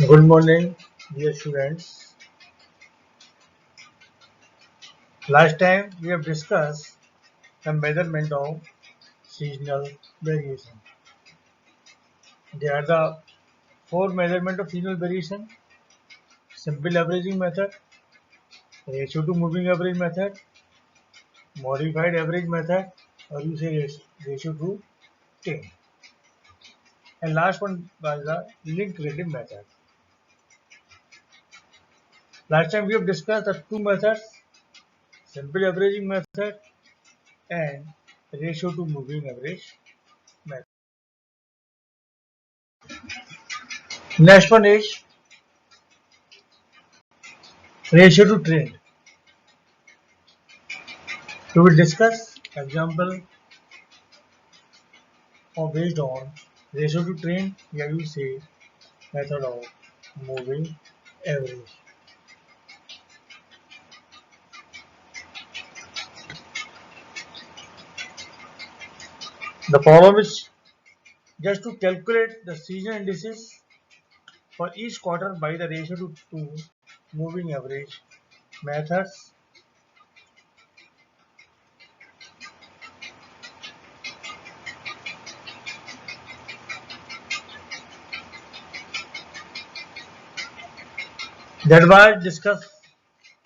Good morning, dear students. Last time we have discussed the measurement of seasonal variation. There are the four measurement of seasonal variation: simple averaging method, ratio to moving average method, modified average method, or you say ratio to change. And last one was the linked relative method. Last time we have discussed the two methods: simple averaging method and ratio to moving average method. Next one is ratio to trend. We will discuss example of based on ratio to trend, yeah, you say method of moving average. The problem is just to calculate the season indices for each quarter by the ratio to moving average methods. That was discussed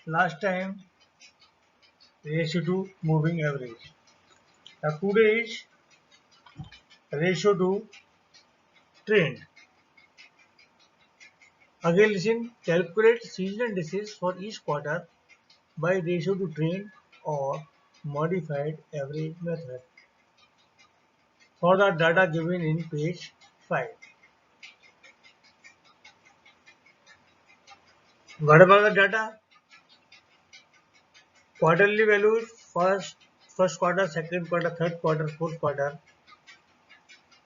last time, ratio to moving average. Now today is ratio to trend. Again listen, calculate season indices for each quarter by ratio to trend or modified average method for the data given in page 5. What about the data? Quarterly values: first quarter, second quarter, third quarter, fourth quarter,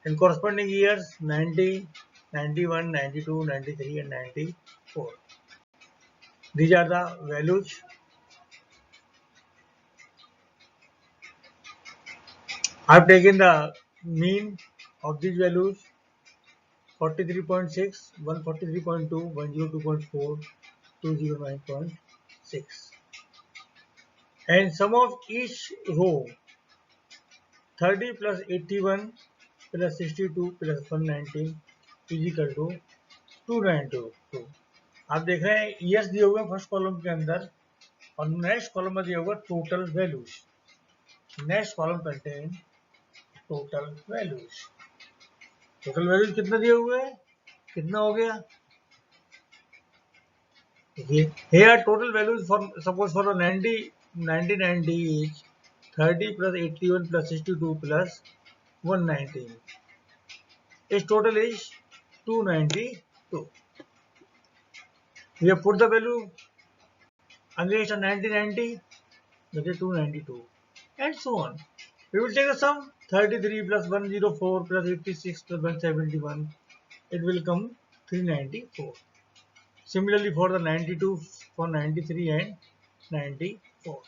and corresponding years: 90, 91, 92, 93, and 94. These are the values. I have taken the mean of these values: 43.6, 143.2, 102.4, 209.6. And sum of each row: 30 plus 81 plus 62 plus 119 is equal to 292. आप देख रहे हैं years दिए हुए हैं first column के अंदर और नेक्स्ट कॉलम में दिया हुआ total values. Next column contain total values. Total values कितना दिए हुए हैं, कितना हो गया? Here total values for suppose for 90 is 30 plus 81 plus 62 plus 119. Its total is 292. We have put the value against a 90, that is 292, and so on. We will take the sum: 33 plus 104 plus 86 plus 171. It will come 394. Similarly for the 92, for 93 and 94.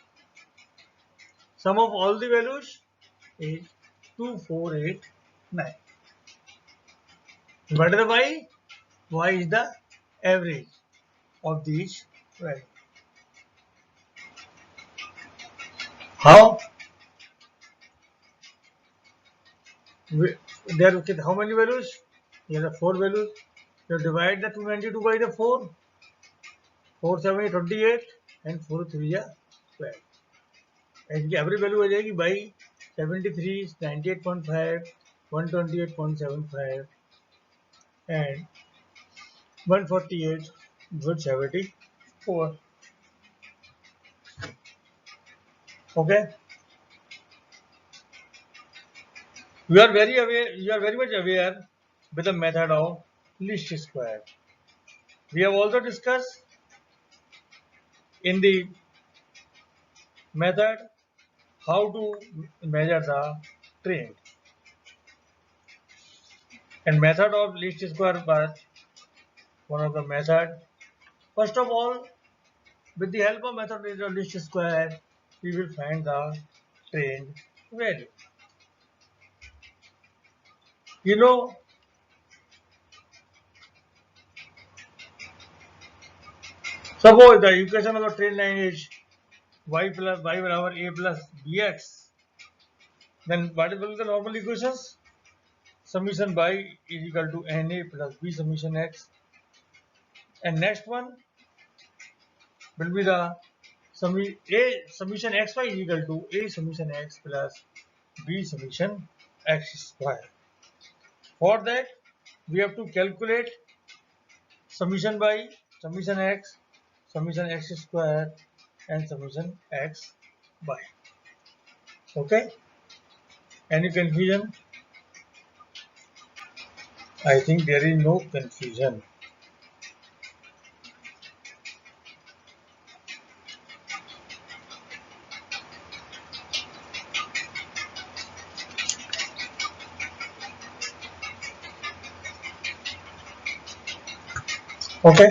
Sum of all the values is 2489. What is the y? Y is the average of these values. How? There are how many values? There are 4 values. You divide the 292 by the 4. 4 7 is 28 and 4 3 is 12. And every value हो जाएगी by 73, 98.5, 128.75 and 148.74. Okay. You are very aware. You are very much aware with the method of least square. We have also discussed in the method how to measure the trend. And method of least square was one of the method. First of all, with the help of method of least square, we will find the trend value. You know, Suppose the equation of the trend line is y barabar a plus bx, then what will be the normal equations? Summation y is equal to na plus b summation x, and next one will be the summation xy is equal to a summation x plus b summation x square. For that, we have to calculate summation by summation x square, and summation x by. Okay? Any confusion? I think there is no confusion. Okay?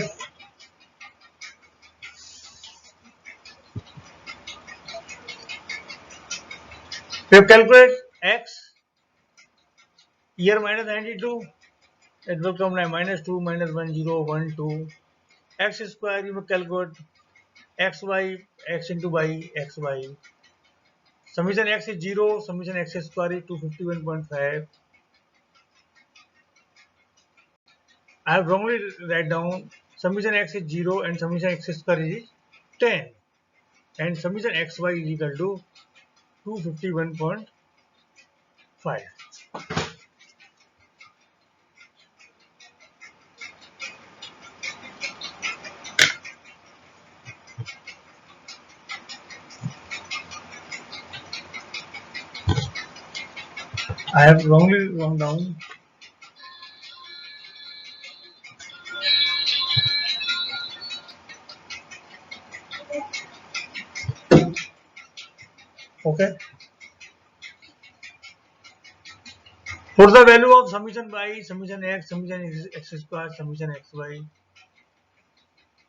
We calculate x here minus 92. It will come like minus 2 minus 1 0 1 2. X square you will calculate xy x into y xy. Summation x is 0. Summation x square is 251.5. I have wrongly write down summation x is 0 and summation x square is 10, and summation xy is equal to 251.5. I have wrongly written down. Okay. For the value of summation y, summation x square, summation xy,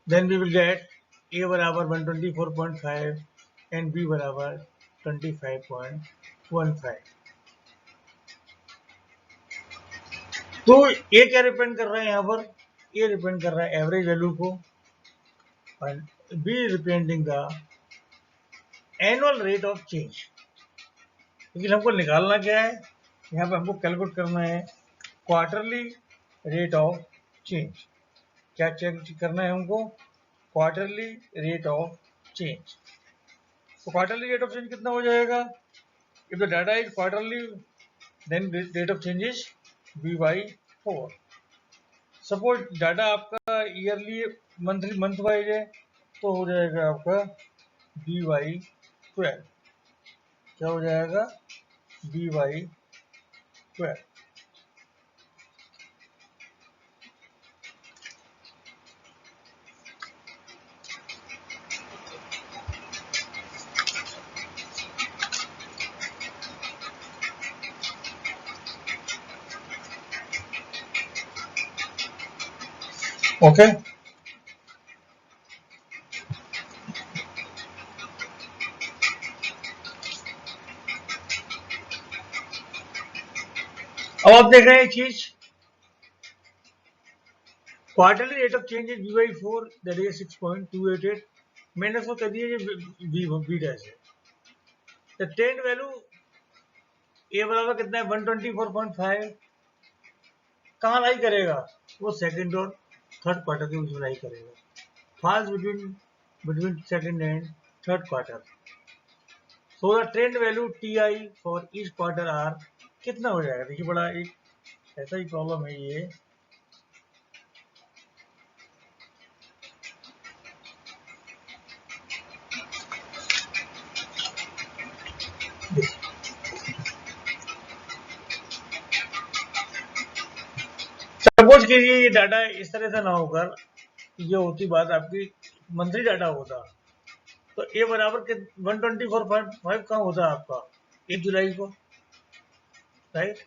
then we will get a barabar 124.5 and b barabar 25.15. तो ए क्या depend कर रहा है यहाँ पर? ए depend कर रहा है एवरेज वैल्यू को, और be depending the annual rate of change. लेकिन हमको निकालना क्या है? यहाँ पे हमको कैलकुलेट करना है क्वार्टरली रेट ऑफ चेंज. क्या चेक करना है हमको? Quarterly rate of change. तो क्वार्टरली रेट ऑफ चेंज कितना हो जाएगा? If the data is quarterly, then rate of change is v/4. Suppose data आपका ईयरली मंथ वाइज है, तो हो जाएगा आपका v/12. क्या हो जाएगा? v/12. ओके. अब आप देख रहे हैं चीज, quarterly rate of change is v/4, that is 6.288. मैंने उसको कह दिया v डैश है. द टेंट वैल्यू ए बराबर कितना है? 124.5. कहाँ लाई करेगा? वो सेकंड और थर्ड क्वार्टर के बीच में लाई करेगा. Falls between second and third quarter. So the trend value T I for each quarter are कितना हो जाएगा? देखिए, बड़ा एक ऐसा ही प्रॉब्लम है ये. सपोज कीजिए ये डाटा इस तरह से ना होकर ये होती बात आपकी मंथली डाटा होता, तो ए बराबर के 124.5 कहाँ होता आपका 1 जुलाई को, राइट?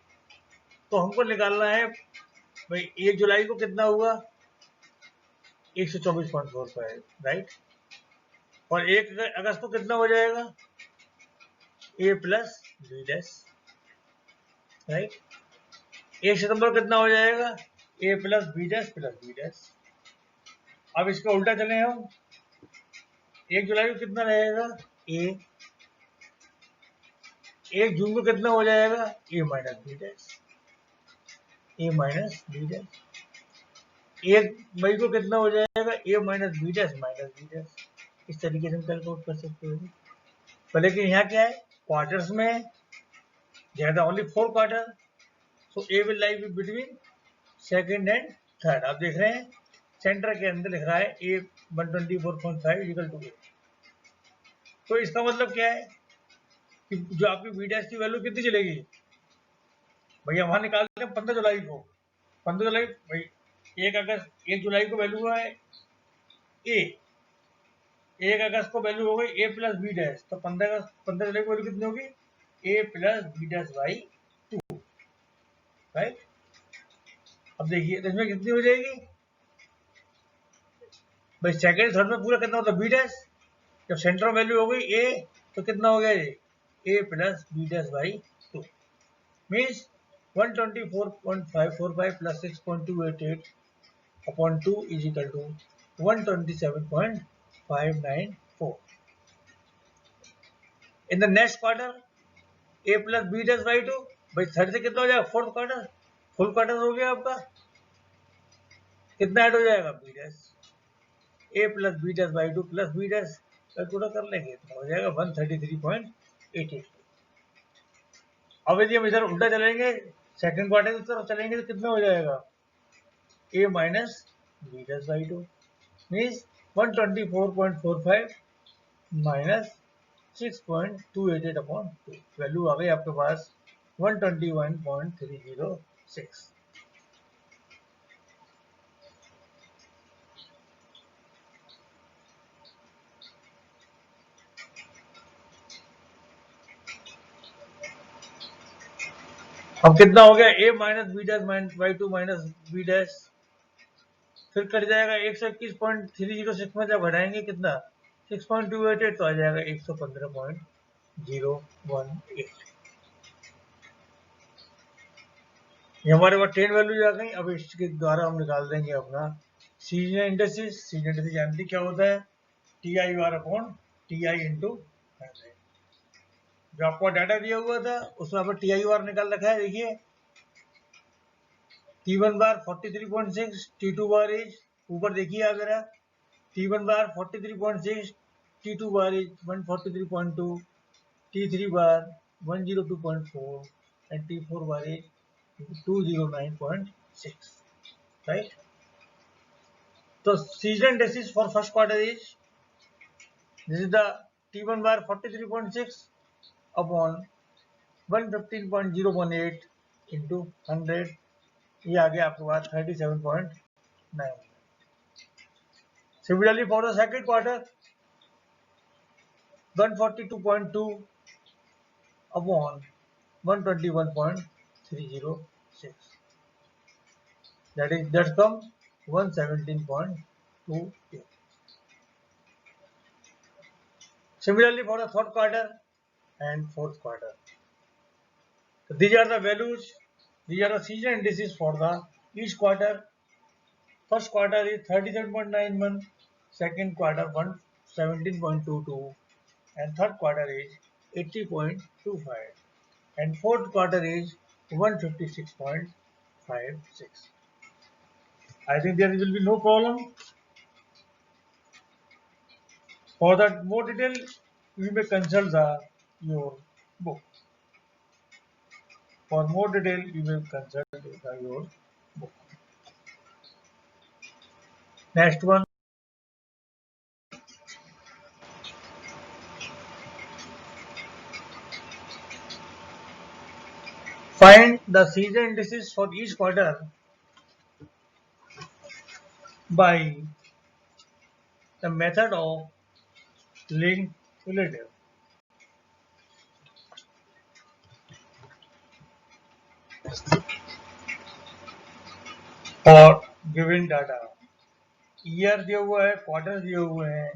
तो हमको निकालना है भाई 1 जुलाई को कितना हुआ? 124.45, राइट? और 1 अगस्त को कितना हो जाएगा? A plus B dash, right? 1 सितंबर को कितना हो जाएगा? A plus B dash plus B dash. अब इसका उल्टा चले हम, 1 जुलाई को कितना रहेगा ए, 1 जून को कितना हो जाएगा A minus B dash, A minus B dash, 1 मई को कितना हो जाएगा A minus B dash minus B dash. इस तरीके से हम कैलकुलेट कर सकते हो। पर लेकिन यहाँ क्या है, क्वार्टर्स में ज्यादा only 4 quarter, so A will lie between second and third. आप देख रहे हैं सेंटर के अंदर लिख रहा है ए 124.5 इक्वल टू ए। तो इसका मतलब क्या है कि जो आपकी बी डैश की वैल्यू कितनी चलेगी भैया, वहां निकालते हैं 15 जुलाई को, 15 जुलाई भाई 1 जुलाई को वैल्यू है ए, 1 अगस्त को वैल्यू हो गई ए प्लस बी डैश, तो 15 जुलाई को वैल्यू कितनी होगी A plus B dash by 2, right. अब देखिए इसमें कितनी हो जाएगी भाई, सेकेंड थर्ड में पूरा कितना होता है बी डैश, जब सेंटर वैल्यू हो गई ए तो कितना हो गया ये A plus B dash by 2 means 124.545 plus 6.288 upon 2 is equal to 127.594। In the next quarter A plus B dash by 2, भाई थर्ड से कितना हो जाएगा फोर्थ क्वार्टर, फुल क्वार्टर हो गया आपका, कितना ऐड हो जाएगा B dash, A plus B dash by 2 plus B dash पूरा कर लेंगे, इतना हो जाएगा 133.88। अब यदि हम इधर उल्टा चलेंगे सेकंड क्वार्टर की तरफ चलेंगे तो कितना हो जाएगा A minus B dash by 2 means 124.45 minus 6.288 upon 2, value आ गई आपके पास 121.306। अब कितना हो गया A minus B dash by 2 minus B dash, फिर कट जाएगा 121.306 में जब घटाएंगे कितना 6.288 तो आ जाएगा 115.018। ये हमारे पास 10 वैल्यू आ गई। अब इसके द्वारा हम निकाल देंगे अपना सीजनल इंडेक्सेस। सीजनल इंडेक्सेस जानते क्या होता है, T I R upon T I into 100। जो आपको डाटा दिया हुआ था उसमें आपने टी आई आर निकाल रखा है, देखिए T1 bar 43.6, T2 bar is ऊपर देखिए आप जरा, T1 bar 43.6, T2 bar is 143.2, T3 bar 102.4 and T4 bar is 209.6, right? So season indices for first quarter is, this is the T1 bar 43.6 upon 115.018 into 100, ये आ गया आपके पास 37.9। Similarly for the second quarter 142.2 upon 121.306, that comes 117.28. Similarly for the third quarter and fourth quarter, so these are the values, these are the season indices for the each quarter. First quarter is 37.91, second quarter 117.22, and third quarter is 80.25, and fourth quarter is 156.56. I think there will be no problem. For that more detail, you may consult your book. For more detail, you may consult your book. Next one. Find the season indices for each quarter by the method of linked relative. For given data, year दिया हुआ है, quarter दिए हुए हैं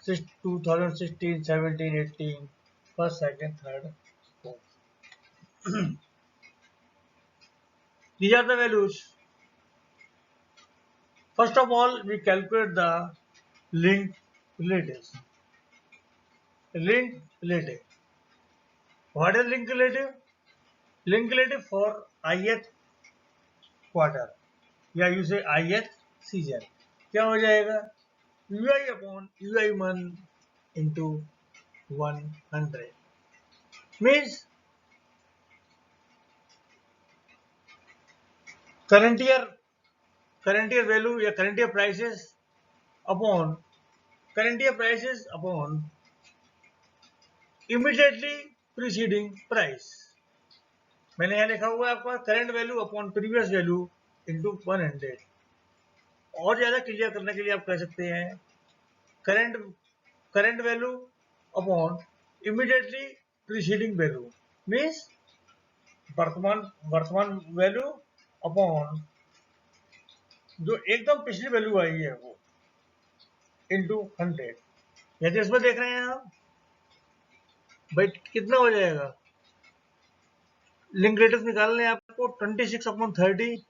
2016, 17, 18, first, second, third, fourth. These are the values. First of all, we calculate the linked relatives. Linked relative. What is linked relative? Linked relative for ith quarter या you say ith season. क्या हो जाएगा? ui upon ui1 into 100 means current year value या current year prices upon immediately preceding price. मैंने यहाँ लिखा हुआ है आपका current value upon previous value into 100. और ज्यादा क्लियर करने के लिए आप कह सकते हैं current value upon immediately preceding value means वर्तमान वैल्यू अपॉन जो एकदम पिछली वैल्यू आई है वो इंटू 100. यदि इसमें देख रहे हैं आप भाई कितना हो जाएगा. लिंक रेटर्स निकालने आपको 26 अपॉन 30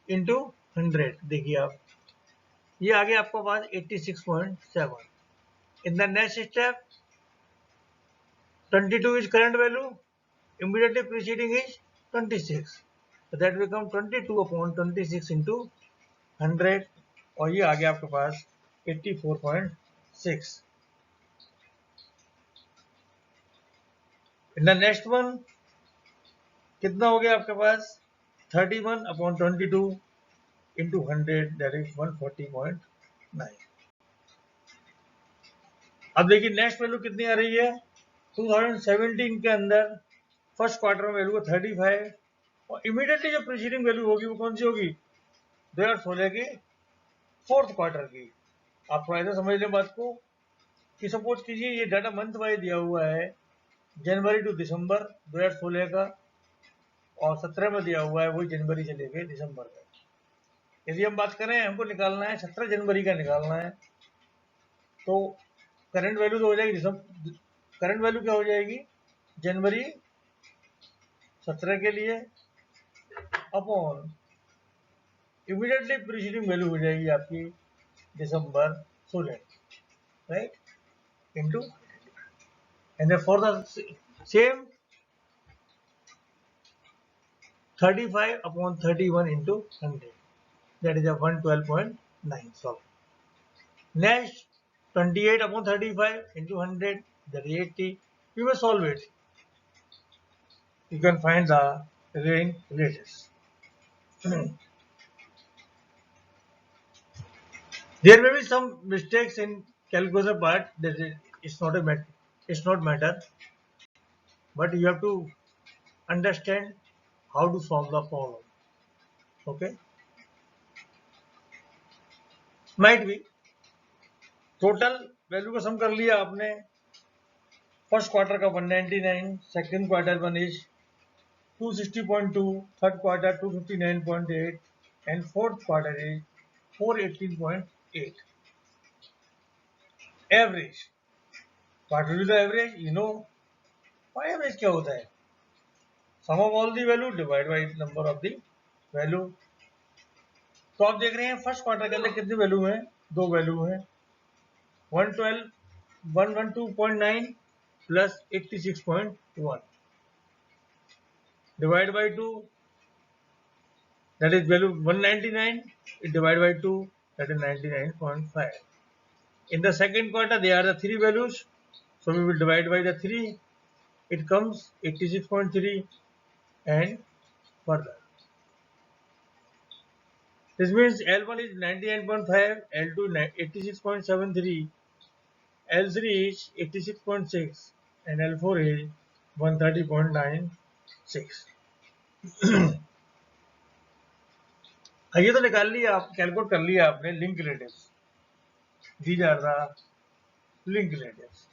इंटू 100. देखिए आप ये आ गया आपका पास 86.7. इन the next step 22 is current value, immediately preceding is 26. So that become 22 upon 26 into 100 और ये आ गया आपके पास 84.6. इन द नेक्स्ट वन कितना हो गया आपके पास 31 अपॉन 22 इंटू 100 दैट इज 140.9. अब देखिए नेक्स्ट वैल्यू कितनी आ रही है 2017 के अंदर फर्स्ट क्वार्टर में वैल्यू 35 और इमीडिएटली जो प्रीसीडिंग वैल्यू होगी वो कौन सी होगी 2016 की फोर्थ क्वार्टर की. आप थोड़ा ऐसा समझ लें बात को कि सपोज कीजिए ये डाटा मंथ वाइज दिया हुआ है जनवरी टू दिसंबर 2016 का और 17 में दिया हुआ है वही जनवरी से लेके दिसंबर का. यदि हम बात करें हमको निकालना है 17 जनवरी का निकालना है तो करंट वैल्यू तो हो जाएगी करंट वैल्यू क्या हो जाएगी जनवरी 17 के लिए अपॉन इमीडिएटली प्रीसीडिंग वैल्यू हो जाएगी आपकी दिसंबर 16 right into and then for the same 35 upon 31 into 100 that is a 112.9. So next 28 upon 35 into 100 that is 80. We will solve it. You can find the remaining rates. There may be some mistakes in calculation part that it's not matter, but you have to understand how to solve the problem. Okay, might be total value का sum कर लिया आपने first quarter का 199, second quarter one is 260.2, third quarter 259.8 and fourth quarter is 418.8. Average what will be the average you know average क्या होता है sum of all the value divide by number of the value. तो आप देख रहे हैं first quarter के अंदर कितनी वैल्यू है दो वैल्यू है 112.9 plus 86.1 divide by 2 that is value 199 it divide by 2 that is 99.5. In the second quarter there are the three values so we will divide by the 3 it comes 86.3 and further. This means L1 is 99.5, L2 86.73, L3 is 86.6 and L4 is 130.96. ये तो निकाल लिया आप calculate कर लिया आपने link relatives. These are the link relatives.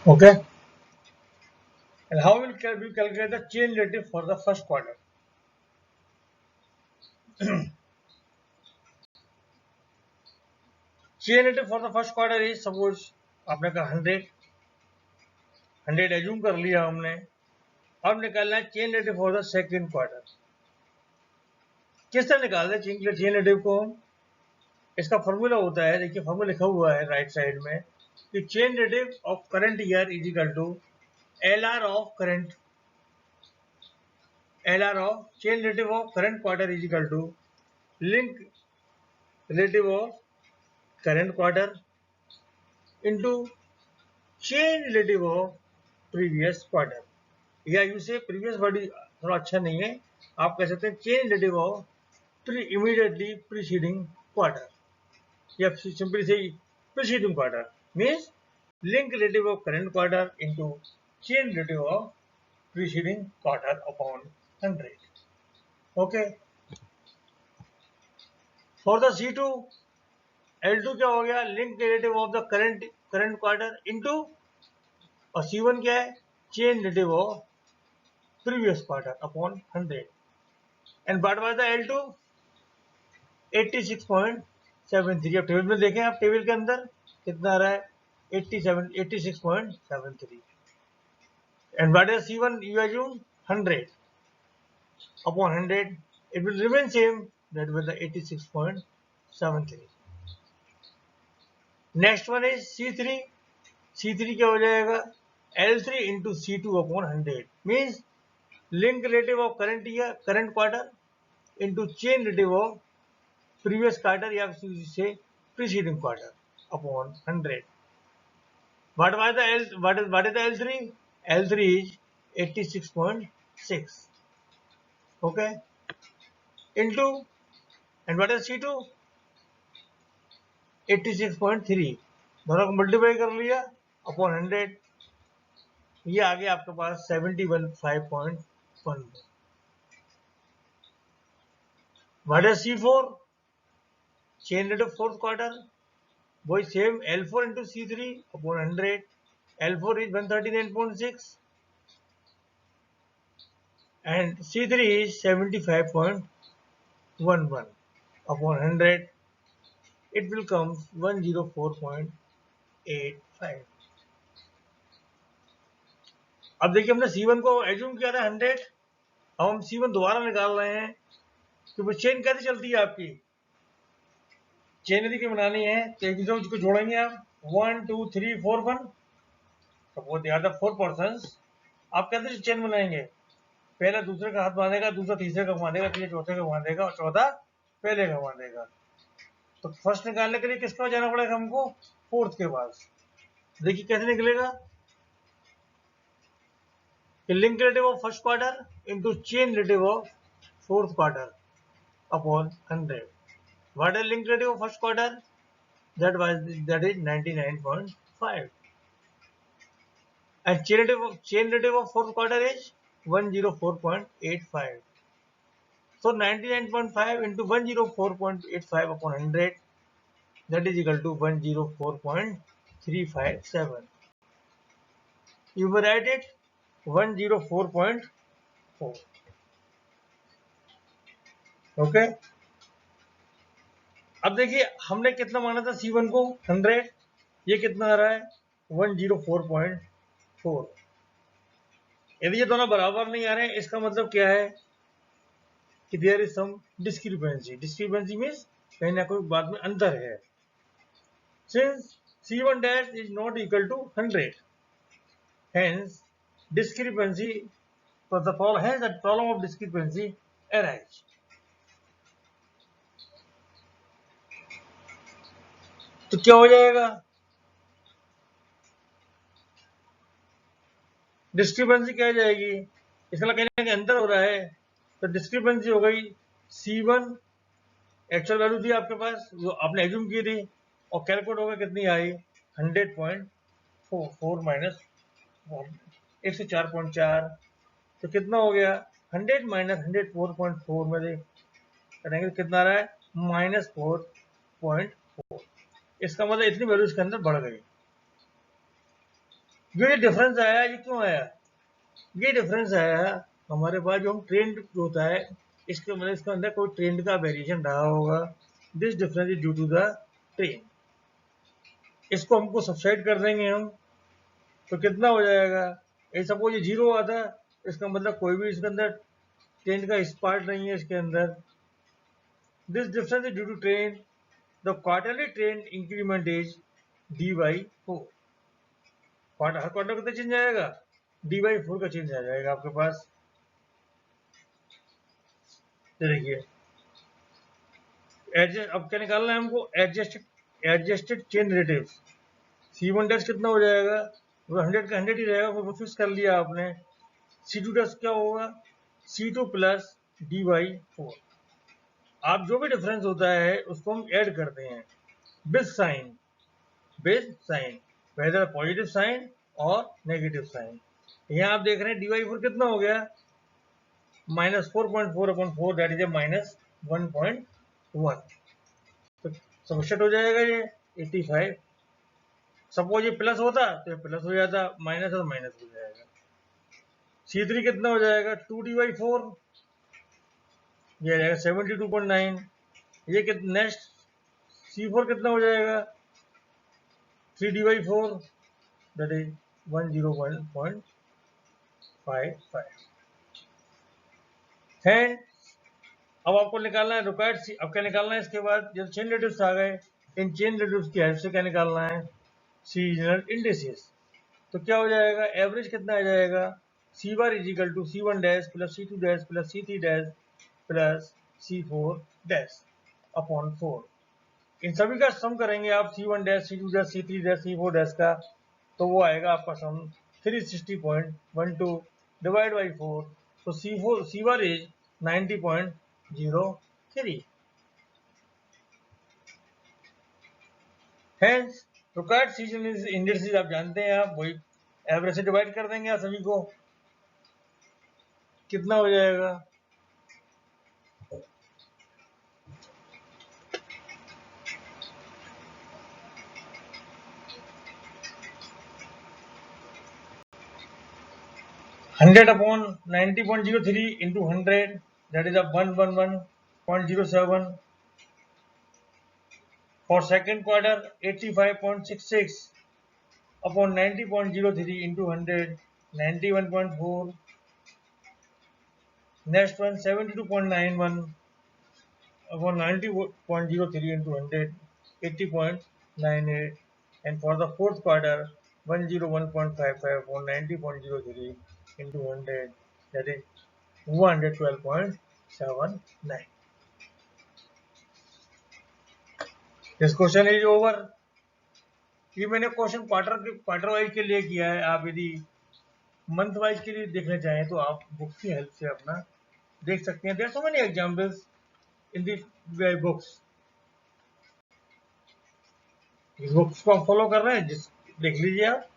Okay. And how will we calculate the chain relative for the first quarter? Chain relative for the first quarter is, suppose आपने कहा 100 एज्यूम कर लिया हमने. अब निकालना है chain relative for the second quarter. किस तरह निकालते हैं चेन रिलेटिव को? इसका फॉर्मूला होता है, देखिए फॉर्मूला लिखा हुआ है राइट साइड में कि chain relative of current year is equal to LR of current, LR of chain relative of current quarter is equal to link relative of current quarter into chain relative of previous quarter. या you say previous word थोड़ा अच्छा नहीं है, आप कह सकते हैं chain relative of immediately preceding quarter, या simply say preceding quarter means link relative of current quarter into chain relative of preceding quarter upon 100. Okay. For the C2, L2 क्या हो गया? Link relative of the current quarter into, और C1 क्या है? Chain relative of previous quarter upon 100. And what was the L2? 86.73. अब table में देखें, आप टेबल के अंदर कितना आ रहा है? 86.73. And what is C1? You assume 100 upon 100. It will remain same. That was the 86.73. Next one is C3. C3 क्या हो जाएगा? L3 into C2 upon 100 means link relative of current year, current quarter into chain relative of previous quarter या से preceding quarter upon 100. What is the L3? L3 is 86.6. Okay. Into, and what is C2? 86.3. दोनों को multiply कर लिया upon 100. ये आ गया आपके पास 71.5.1. What is C4? Chain relative fourth quarter. वही same L4 into C3 upon 100. L4 is 139.6 and C3 is 75.11 upon 100. It will come 104.85. अब देखिए हमने C1 को एज्यूम किया था 100. अब हम C1 दोबारा निकाल रहे हैं कि वो चेन कैसे चलती है आपकी. चेन यदि बनानी है तो एक दूसरे को जोड़ेंगे आप 1 2 3 4 1. Suppose they are the 4 persons. आप कैसे चेन बनाएंगे? पहला दूसरे का हाथ बांधेगा, दूसरा तीसरे का बांधेगा, तीसरा चौथे का बांधेगा और चौथा पहले का बांधेगा. तो फर्स्ट निकालने के लिए किसका जाना पड़ेगा हमको? फोर्थ के पास. देखिए कैसे निकलेगा कि link relative of first quarter into chain relative of fourth quarter upon 100. What is link relative of first quarter? that is 99.5 and chain relative of fourth quarter is 104.85. so 99.5 into 104.85 upon 100, that is equal to 104.357. You will write it 104.4. Okay. अब देखिए हमने कितना माना था C1 को 100. ये कितना आ रहा है? 104.4. यदि ये दोनों बराबर नहीं आ रहे हैं, इसका मतलब क्या है कि there is some discrepancy. Discrepancy means कहीं ना कोई बात में अंतर है. Since C1 dash is not equal to 100, hence discrepancy for the problem of discrepancy arise. तो क्या हो जाएगा? डिस्क्रिपेंसी क्या जाएगी? इसका कहने का अंतर हो रहा है, तो डिस्क्रिपेंसी हो गई C1 एक्चुअल वैल्यू थी आपके पास, जो आपने एज्यूम की थी, और कैलकुलेट होगा कितनी आई? 100.4 माइनस 104.4. तो कितना हो गया? 100 माइनस 104.4 में करेंगे तो कितना आ रहा है? -4.4. इसका मतलब इतनी वैल्यू इसके अंदर बढ़ गई. ये डिफरेंस आया, ये क्यों आया? ये डिफरेंस आया हमारे पास जो हम ट्रेंड होता है, इसके मतलब इसके अंदर कोई ट्रेंड का वेरिएशन रहा होगा। This difference is due to the trend. इसको हमको सब्सट्रैक्ट कर देंगे हम, तो कितना हो जाएगा? ये सपोज ये 0 आता, इसका मतलब कोई भी इसके अंदर ट्रेंड का इस पार्ट नहीं है इसके अंदर। This difference is due to trend, the quarterly trend increment is d/4। हर क्वार्टर कितना चेंज आएगा? d/4 का चेंज आ जाएगा आपके पास। देखिए एडजस्ट, अब क्या निकालना है हमको? Adjusted chain relative. C1 dash कितना हो जाएगा? वो 100 का 100 ही रहेगा, वो फिक्स कर लिया आपने। C2 डैश क्या होगा? C2 plus d/4। आप जो भी डिफरेंस होता है उसको हम ऐड करते हैं with sign, whether positive sign और नेगेटिव साइन। यहाँ आप देख रहे हैं d/4 कितना हो गया? -4.4/4, दैट इज -1.1। तो सब्स्टिट्यूट हो जाएगा ये 85। सपोज ये प्लस होता तो ये प्लस हो जाता, माइनस और माइनस हो जाएगा। C3 कितना हो जाएगा? 2d/4, ये जाएगा 72.9। ये कितना नेक्स्ट? C4 कितना हो जाएगा? 3d/4, दैट इज 101.55 है। अब आपको निकालना है रिक्वायर्ड। अब क्या निकालना है इसके बाद? जब चेन रिलेटिव्स आ गए, इन चेन रिलेटिव्स की हेल्प से क्या निकालना है? Seasonal indices. तो क्या हो जाएगा? एवरेज कितना आ जाएगा? C bar is equal to C1 dash plus C2 dash plus C3 dash plus C4 dash upon 4। इन सभी का सम करेंगे आप, C1 dash C2 dash C3 dash C4 dash का, तो वो आएगा आपका सम 360.12 डिवाइड बाई 4। तो C bar is 90.03। Hence, required season indices आप जानते हैं, आप वही एवरेज से डिवाइड कर देंगे आप सभी को। कितना हो जाएगा? Hundred upon 90.03 into 100, that is 111.07। For second quarter 85.66 upon 90.03 into 100, 91.4। Next one 72.91 upon 90.03 into 100, 80.98, and for the fourth quarter 101.55 upon 90.03 into 100, that is 112.79. This question is over. ये मैंने क्वेश्चन क्वार्टर वाइज के लिए किया है। आप यदि मंथ वाइज के लिए देखना चाहें तो आप बुक की हेल्प से अपना देख सकते हैं। There are so many examples in the books. इस बुक्स को आप फॉलो कर रहे हैं, देख लीजिए आप।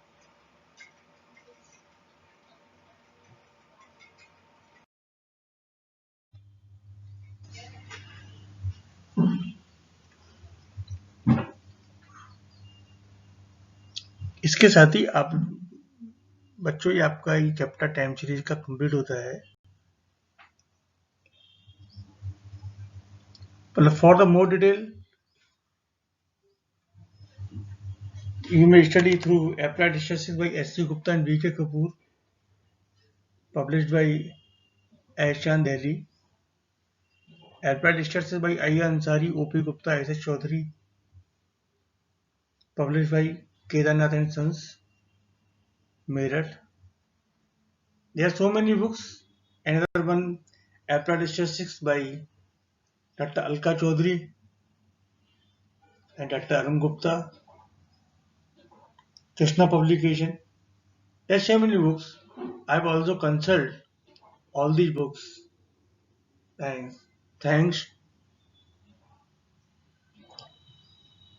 इसके साथ ही आप बच्चों, ये आपका ये चैप्टर टाइम सीरीज का कंप्लीट होता है। मतलब for the more detail you may study through Applied Statistics by S.C. Gupta and V.K. Kapoor, published by Aishan Delhi. Applied Statistics by I.A. Ansari, O.P. Gupta, S.H. Chaudhary, published by Kedarnath and Sons, Meerut. There are so many books. Another one, Applied Statistics by Dr. Alka Chaudhary and Dr. Arun Gupta, Krishna Publication. There are so many books. I've also consulted all these books, and thanks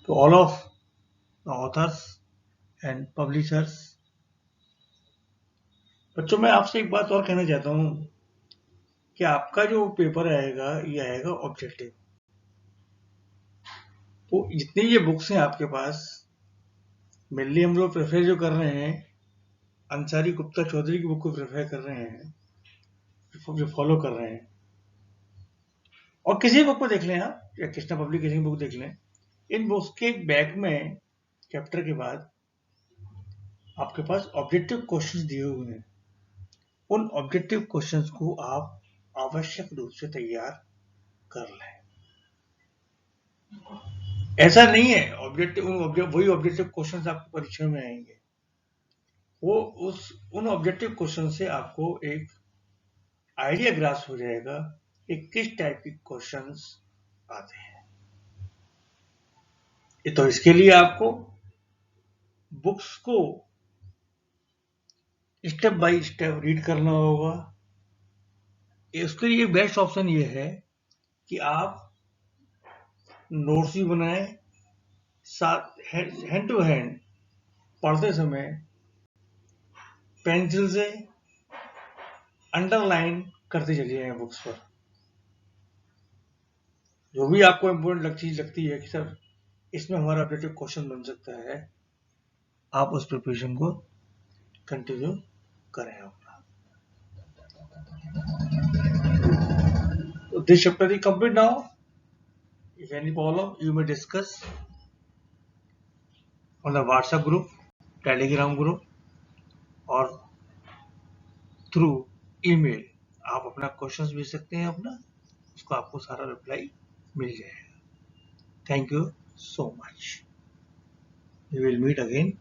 to all of the authors and publishers. बच्चों, मैं आपसे एक बात और कहना चाहता हूँ कि आपका जो पेपर आएगा ये आएगा ऑब्जेक्टिव। तो जितनी ये बुक्स हैं आपके पास, मेनली हम लोग प्रेफर जो कर रहे हैं अंसारी गुप्ता चौधरी की बुक को प्रेफर कर रहे हैं, जो फॉलो कर रहे हैं, और किसी बुक को देख लें आप, या कृष्णा पब्लिकेशन बुक देख लें, इन बुक्स के बैक में चैप्टर के बाद आपके पास ऑब्जेक्टिव क्वेश्चंस दिए हुए हैं। उन ऑब्जेक्टिव क्वेश्चंस को आप आवश्यक रूप से तैयार कर लें। ऐसा नहीं है वही ऑब्जेक्टिव क्वेश्चंस आपकी परीक्षा में आएंगे, वो उन ऑब्जेक्टिव क्वेश्चन से आपको एक आइडिया ग्रास हो जाएगा कि किस टाइप के क्वेश्चंस आते हैं। तो इसके लिए आपको बुक्स को स्टेप बाय स्टेप रीड करना होगा। इसके लिए बेस्ट ऑप्शन ये है कि आप नोट्स भी बनाएं, साथ हैंड टू हैंड पढ़ते समय पेंसिल से अंडरलाइन करते चलिए जाएं बुक्स पर। जो भी आपको इम्पोर्टेंट चीज लगती है कि सर इसमें हमारा ऑब्जेक्टिव क्वेश्चन बन सकता है, आप उस प्रिपरेशन को कंटिन्यू करें अपना। तो this chapter is complete now. If any problem, you may discuss on the WhatsApp group, Telegram group और थ्रू ईमेल। आप अपना क्वेश्चंस भेज सकते हैं अपना, उसको आपको सारा रिप्लाई मिल जाएगा। Thank you so much. We will meet again